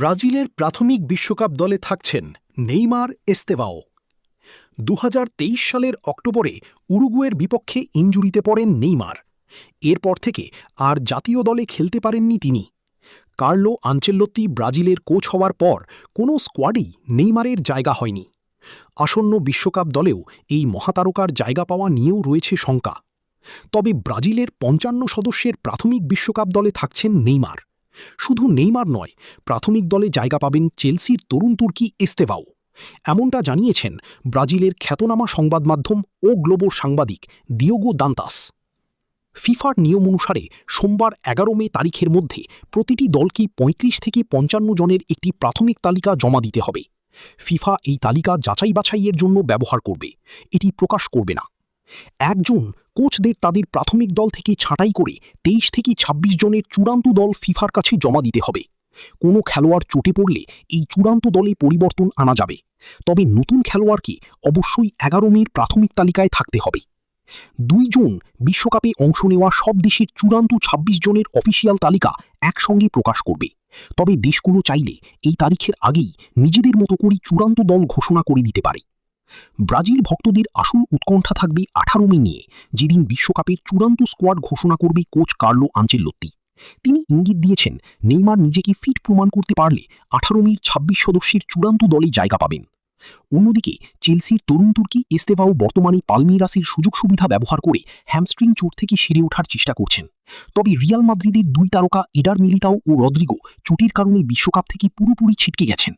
ব্রাজিলের প্রাথমিক বিশ্বকাপ দলে থাকছেন নেইমার এস্তেভাও। ২০২৩ সালের অক্টোবরে উরুগুয়ের বিপক্ষে ইনজুরিতে পড়েন নেইমার। এরপর থেকে আর জাতীয় দলে খেলতে পারেননি তিনি। কার্লো আনচেল্লোত্তি ব্রাজিলের কোচ হওয়ার পর কোনো স্কোয়াডেই নেইমারের জায়গা হয়নি। আসন্ন বিশ্বকাপ দলেও এই মহাতারকার জায়গা পাওয়া নিয়েও রয়েছে শঙ্কা। তবে ব্রাজিলের ৫৫ সদস্যের প্রাথমিক বিশ্বকাপ দলে থাকছেন নেইমার। শুধু নেইমার নয়, প্রাথমিক দলে জায়গা পাবেন চেলসির তরুণ তুর্কি এস্তেভাও। এমনটা জানিয়েছেন ব্রাজিলের খ্যাতনামা সংবাদ মাধ্যম ও গ্লোবোর সাংবাদিক দিয়েগো দান্তাস। ফিফার নিয়ম অনুসারে সোমবার ১১ মে তারিখের মধ্যে প্রতিটি দলকে ৩৫ থেকে ৫৫ জনের একটি প্রাথমিক তালিকা জমা দিতে হবে। ফিফা এই তালিকা যাচাই বাছাইয়ের জন্য ব্যবহার করবে, এটি প্রকাশ করবে না। একজন কোচদের তাদের প্রাথমিক দল থেকে ছাঁটাই করে ২৩ থেকে ২৬ জনের চূড়ান্ত দল ফিফার কাছে জমা দিতে হবে। কোনো খেলোয়াড় চোটে পড়লে এই চূড়ান্ত দলে পরিবর্তন আনা যাবে, তবে নতুন খেলোয়াড়কে অবশ্যই ১১ মের প্রাথমিক তালিকায় থাকতে হবে। ২ জুন বিশ্বকাপে অংশ নেওয়া সব দেশের চূড়ান্ত ২৬ জনের অফিসিয়াল তালিকা একসঙ্গে প্রকাশ করবে। তবে দেশগুলো চাইলে এই তারিখের আগেই নিজেদের মতো করে চূড়ান্ত দল ঘোষণা করে দিতে পারে। ব্রাজিল ভক্তদের আসল উৎকণ্ঠা থাকবে ১৮ মে নিয়ে, যেদিন বিশ্বকাপের চূড়ান্ত স্কোয়াড ঘোষণা করবে কোচ কার্লো আনচেল্লোত্তি। তিনি ইঙ্গিত দিয়েছেন নেইমার নিজেকে ফিট প্রমাণ করতে পারলে ১৮ মের ২৬ সদস্যের চূড়ান্ত দলে জায়গা পাবেন। অন্যদিকে চেলসির তরুণ তুর্কি এস্তেভাও বর্তমানে পালমেইরাসের সুযোগ সুবিধা ব্যবহার করে হ্যামস্ট্রিং চোট থেকে সেরে ওঠার চেষ্টা করছেন। তবে রিয়াল মাদ্রিদের ২ তারকা এডার মিলিতাও ও রদ্রিগো চোটের কারণে বিশ্বকাপ থেকে পুরোপুরি ছিটকে গেছেন।